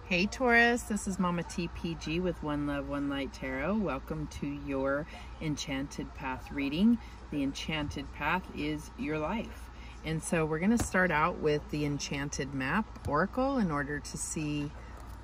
Hey Taurus, this is Mama TPG with One Love, One Light Tarot. Welcome to your Enchanted Path reading. The Enchanted Path is your life. And so we're going to start out with the Enchanted Map Oracle in order to see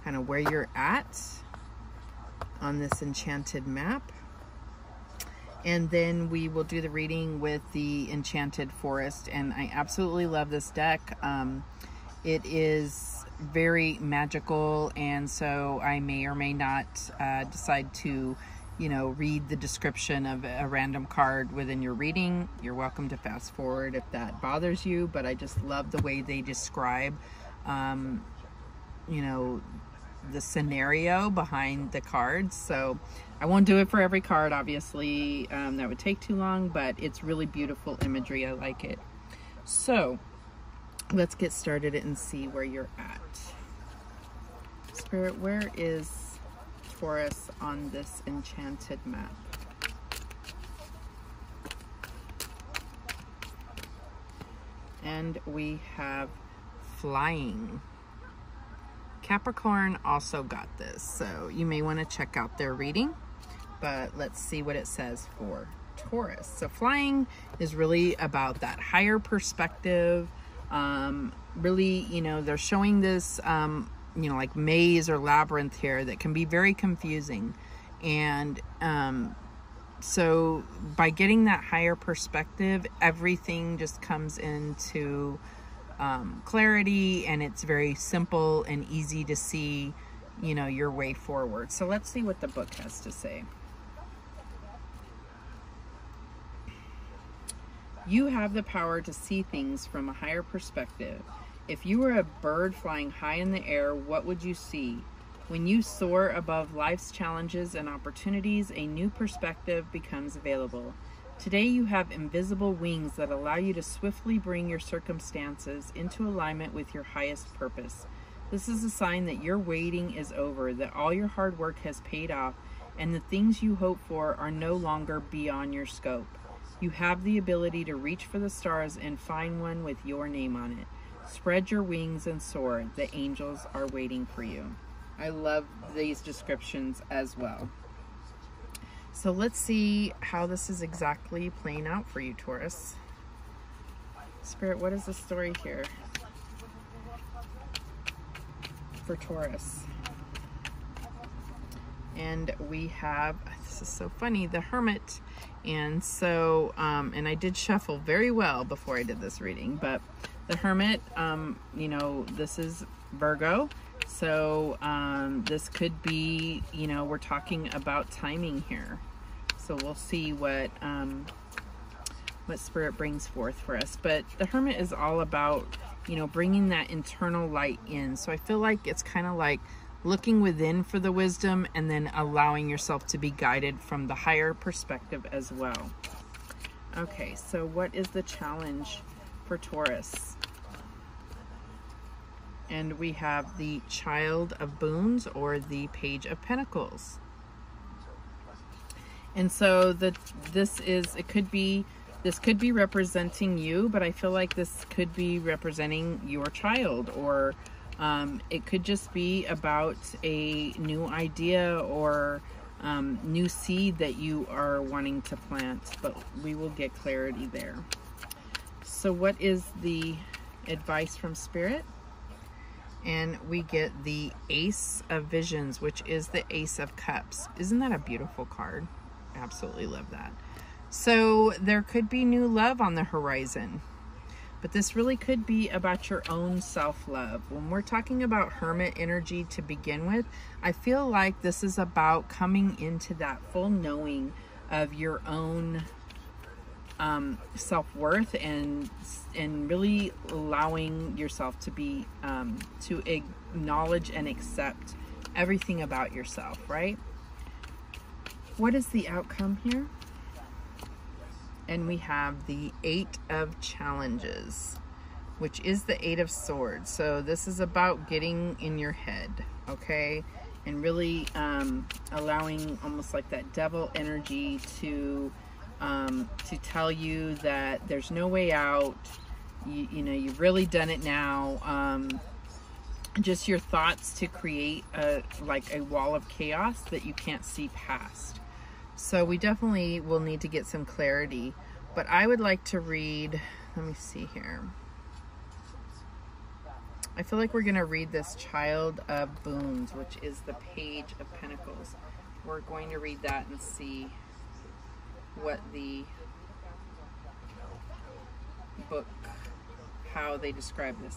kind of where you're at on this Enchanted Map. And then we will do the reading with the Enchanted Forest. And I absolutely love this deck. It is very magical, and so I may or may not decide to, read the description of a random card within your reading. You're welcome to fast forward if that bothers you, but I just love the way they describe, the scenario behind the cards. So I won't do it for every card, obviously. That would take too long, but it's really beautiful imagery. I like it. So let's get started and see where you're at. Spirit, where is Taurus on this Enchanted Map? And we have flying. Capricorn also got this, so you may want to check out their reading, but let's see what it says for Taurus. So flying is really about that higher perspective. Really, they're showing this, like maze or labyrinth here that can be very confusing. And so by getting that higher perspective, everything just comes into clarity, and it's very simple and easy to see, your way forward. So let's see what the book has to say. You have the power to see things from a higher perspective. If you were a bird flying high in the air, what would you see? When you soar above life's challenges and opportunities, a new perspective becomes available. Today you have invisible wings that allow you to swiftly bring your circumstances into alignment with your highest purpose. This is a sign that your waiting is over, that all your hard work has paid off, and the things you hope for are no longer beyond your scope. You have the ability to reach for the stars and find one with your name on it. Spread your wings and soar. The angels are waiting for you. I love these descriptions as well. So let's see how this is exactly playing out for you, Taurus. Spirit, what is the story here for Taurus? And we have, this is so funny, the Hermit. And so, and I did shuffle very well before I did this reading, but the Hermit, this is Virgo. So this could be, we're talking about timing here. So we'll see what Spirit brings forth for us. But the Hermit is all about, bringing that internal light in. So I feel like it's kind of like looking within for the wisdom and then allowing yourself to be guided from the higher perspective as well. Okay, so what is the challenge for Taurus? And we have the Child of Boons or the Page of Pentacles. And so this could be representing you, but I feel like this could be representing your child, or it could just be about a new idea or new seed that you are wanting to plant, but we will get clarity there. So what is the advice from Spirit? And we get the Ace of Visions, which is the Ace of Cups. Isn't that a beautiful card? Absolutely love that. So there could be new love on the horizon. But this really could be about your own self-love. When we're talking about Hermit energy to begin with, I feel like this is about coming into that full knowing of your own self-worth and really allowing yourself to be to acknowledge and accept everything about yourself, right? What is the outcome here? And we have the Eight of Challenges, which is the Eight of Swords. So this is about getting in your head, okay? And really allowing almost like that devil energy to tell you that there's no way out. You've really done it now. just your thoughts to create like a wall of chaos that you can't see past. So we definitely will need to get some clarity. But I would like to read, let me see here. I feel like we're going to read this Child of Boons, which is the Page of Pentacles. We're going to read that and see what the book, how they describe this.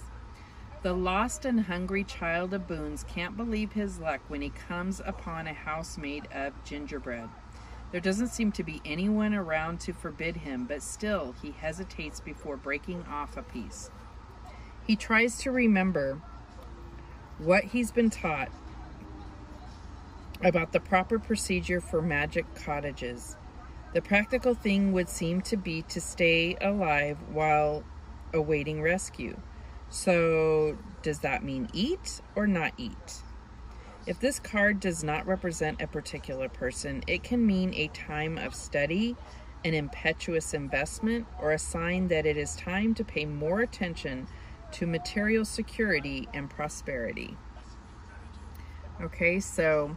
The lost and hungry Child of Boons can't believe his luck when he comes upon a house made of gingerbread. There doesn't seem to be anyone around to forbid him, but still he hesitates before breaking off a piece. He tries to remember what he's been taught about the proper procedure for magic cottages. The practical thing would seem to be to stay alive while awaiting rescue. So, does that mean eat or not eat? If this card does not represent a particular person, it can mean a time of study, an impetuous investment, or a sign that it is time to pay more attention to material security and prosperity. Okay, so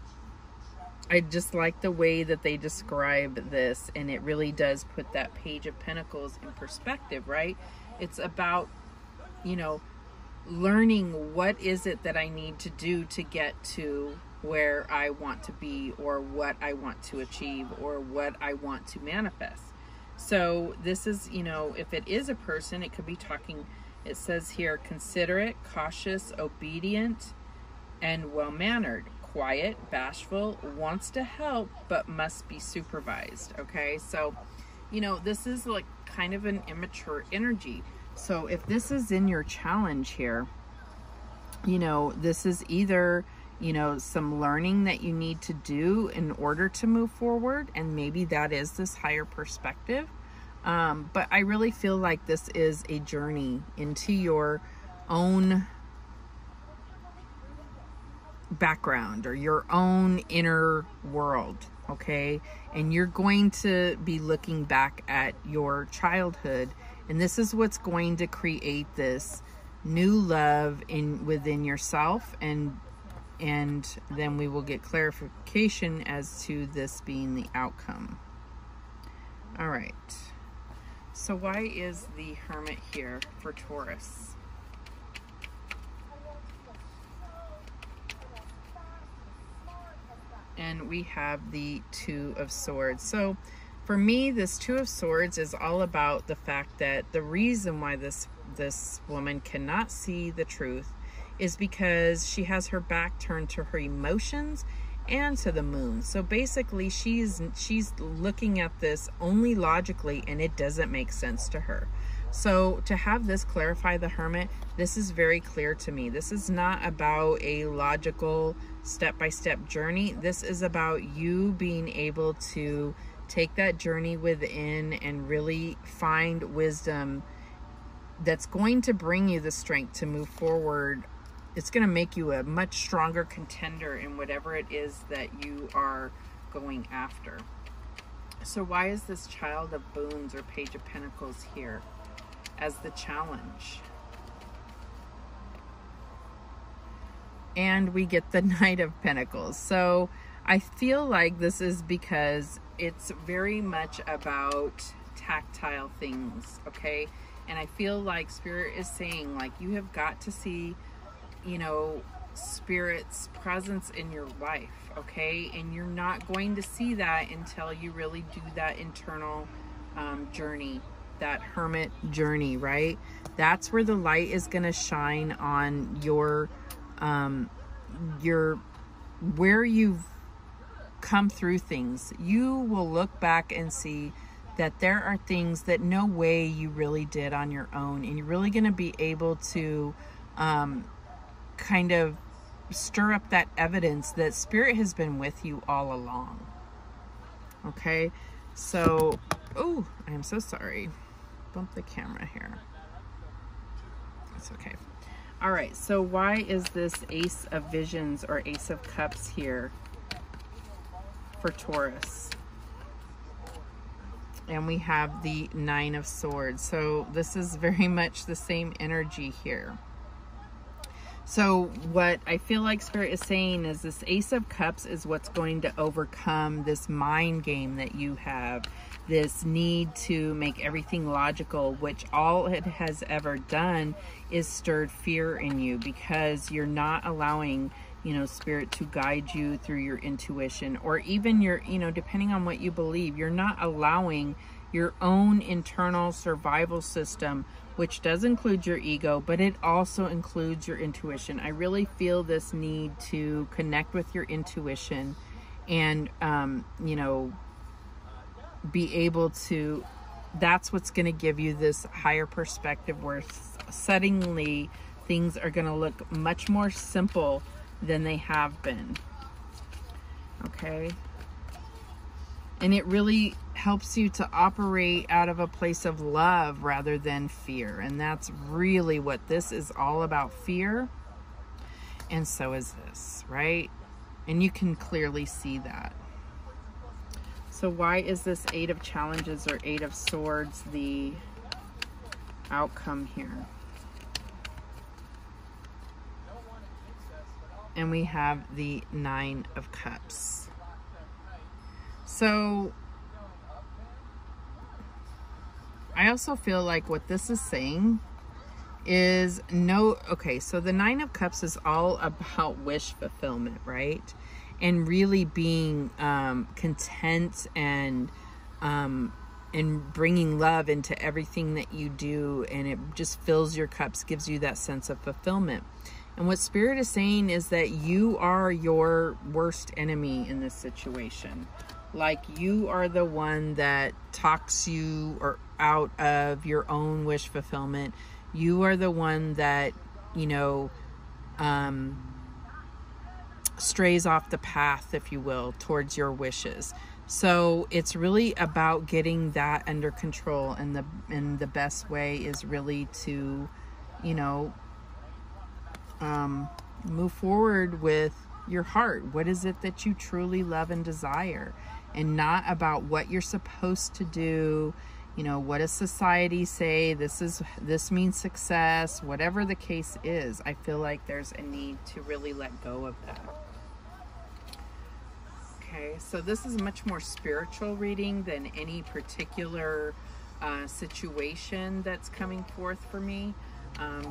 I just like the way that they describe this, and it really does put that Page of Pentacles in perspective, right? It's about, you know, learning what is it that I need to do to get to where I want to be, or what I want to achieve, or what I want to manifest. So this is, you know, if it is a person, it could be talking, it says here, considerate, cautious, obedient, and well-mannered, quiet, bashful, wants to help, but must be supervised. Okay, so, you know, this is like kind of an immature energy. So if this is in your challenge here, you know, this is either, you know, some learning that you need to do in order to move forward, and maybe that is this higher perspective. But I really feel like this is a journey into your own background or your own inner world, okay? And you're going to be looking back at your childhood, and this is what's going to create this new love within yourself, and then we will get clarification as to this being the outcome. All right. So why is the Hermit here for Taurus? And we have the Two of Swords. So for me, this Two of Swords is all about the fact that the reason why this woman cannot see the truth is because she has her back turned to her emotions and to the moon. So basically she's looking at this only logically, and it doesn't make sense to her. So to have this clarify the Hermit, this is very clear to me. This is not about a logical step-by-step journey. This is about you being able to take that journey within and really find wisdom that's going to bring you the strength to move forward. It's going to make you a much stronger contender in whatever it is that you are going after. So why is this Child of Boons or Page of Pentacles here as the challenge? And we get the Knight of Pentacles. So I feel like this is because it's very much about tactile things, okay? And I feel like Spirit is saying, like, you have got to see, you know, Spirit's presence in your life, okay? And you're not going to see that until you really do that internal journey, that Hermit journey, right? That's where the light is going to shine on your where you've come through things. You will look back and see that there are things that no way you really did on your own, and you're really going to be able to kind of stir up that evidence that Spirit has been with you all along. Okay, so, oh, I am so sorry. Bump the camera here. It's okay. All right, so why is this Ace of Visions or Ace of Cups here for Taurus? And we have the Nine of Swords. So this is very much the same energy here. So what I feel like Spirit is saying is this Ace of Cups is what's going to overcome this mind game that you have, this need to make everything logical, which all it has ever done is stirred fear in you, because you're not allowing, you know, Spirit to guide you through your intuition, or even your, you know, depending on what you believe, you're not allowing your own internal survival system, which does include your ego, but it also includes your intuition. I really feel this need to connect with your intuition and, you know, be able to, that's what's going to give you this higher perspective where suddenly things are going to look much more simple than they have been. Okay. And it really helps you to operate out of a place of love rather than fear. And that's really what this is all about, fear. And so is this, right? And you can clearly see that. So why is this Eight of Challenges or Eight of Swords the outcome here? And we have the Nine of Cups. So I also feel like what this is saying is okay, so the Nine of Cups is all about wish fulfillment, right? And really being content and bringing love into everything that you do, and it just fills your cups, gives you that sense of fulfillment. And what Spirit is saying is that you are your worst enemy in this situation. Like, you are the one that talks you or out of your own wish fulfillment. You are the one that, you know, strays off the path, if you will, towards your wishes. So it's really about getting that under control, and the best way is really to, you know, move forward with your heart. What is it that you truly love and desire? And not about what you're supposed to do. You know, what does society say? This means success. Whatever the case is, I feel like there's a need to really let go of that. Okay, so this is much more spiritual reading than any particular situation that's coming forth for me.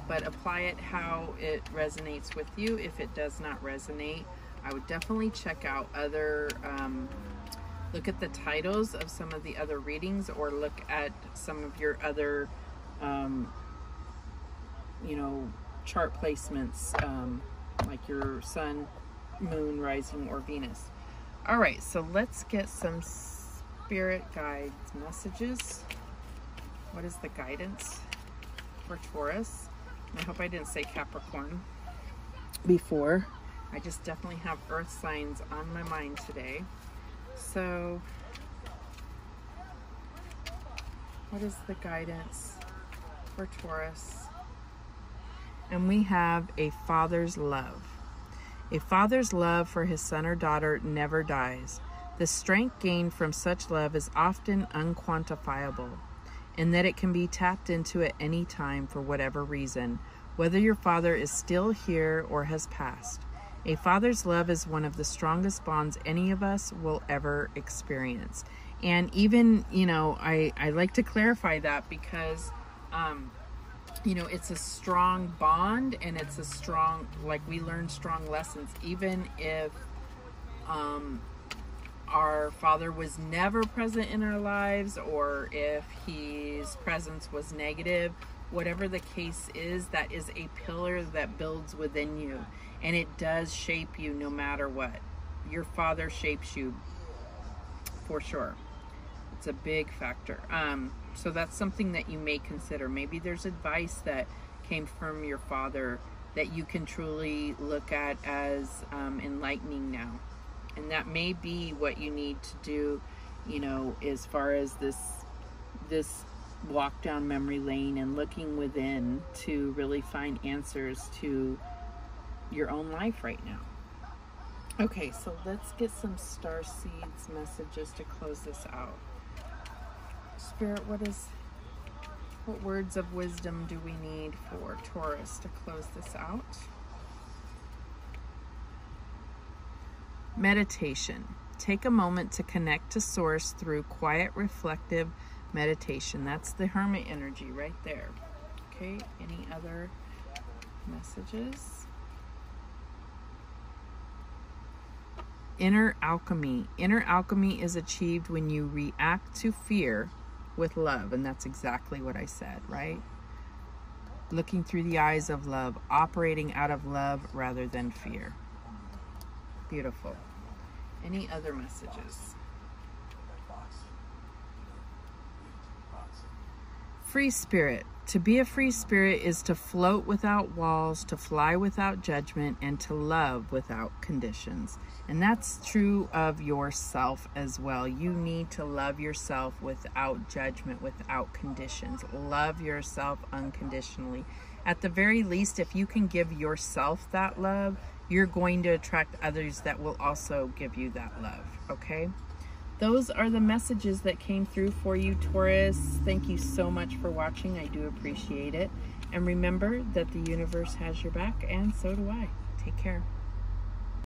But apply it how it resonates with you. If it does not resonate, I would definitely check out other, look at the titles of some of the other readings, or look at some of your other, you know, chart placements, like your sun, moon, rising, or Venus. All right, so let's get some Spirit guides, messages. What is the guidance for Taurus? And I hope I didn't say Capricorn before. I just definitely have earth signs on my mind today. So what is the guidance for Taurus? And we have a father's love. A father's love for his son or daughter never dies. The strength gained from such love is often unquantifiable, in that it can be tapped into at any time for whatever reason, whether your father is still here or has passed. A father's love is one of the strongest bonds any of us will ever experience. And even, you know, I like to clarify that because, you know, it's a strong bond, and it's a strong, like, we learn strong lessons, even if our father was never present in our lives, or if his presence was negative. Whatever the case is, that is a pillar that builds within you, and it does shape you no matter what. Your father shapes you for sure. It's a big factor. So that's something that you may consider. Maybe there's advice that came from your father that you can truly look at as enlightening now. And that may be what you need to do, you know, as far as this walk down memory lane and looking within to really find answers to your own life right now. Okay, so let's get some star seeds messages to close this out. Spirit, what words of wisdom do we need for Taurus to close this out? Meditation. Take a moment to connect to Source through quiet, reflective meditation. That's the Hermit energy right there. Okay, any other messages? Inner alchemy. Inner alchemy is achieved when you react to fear with love, and that's exactly what I said, right? Looking through the eyes of love, operating out of love rather than fear. Beautiful. Any other messages? Free spirit. To be a free spirit is to float without walls, to fly without judgment, and to love without conditions. And that's true of yourself as well. You need to love yourself without judgment, without conditions. Love yourself unconditionally. At the very least, if you can give yourself that love, you're going to attract others that will also give you that love, okay? Those are the messages that came through for you, Taurus. Thank you so much for watching. I do appreciate it. And remember that the universe has your back, and so do I. Take care.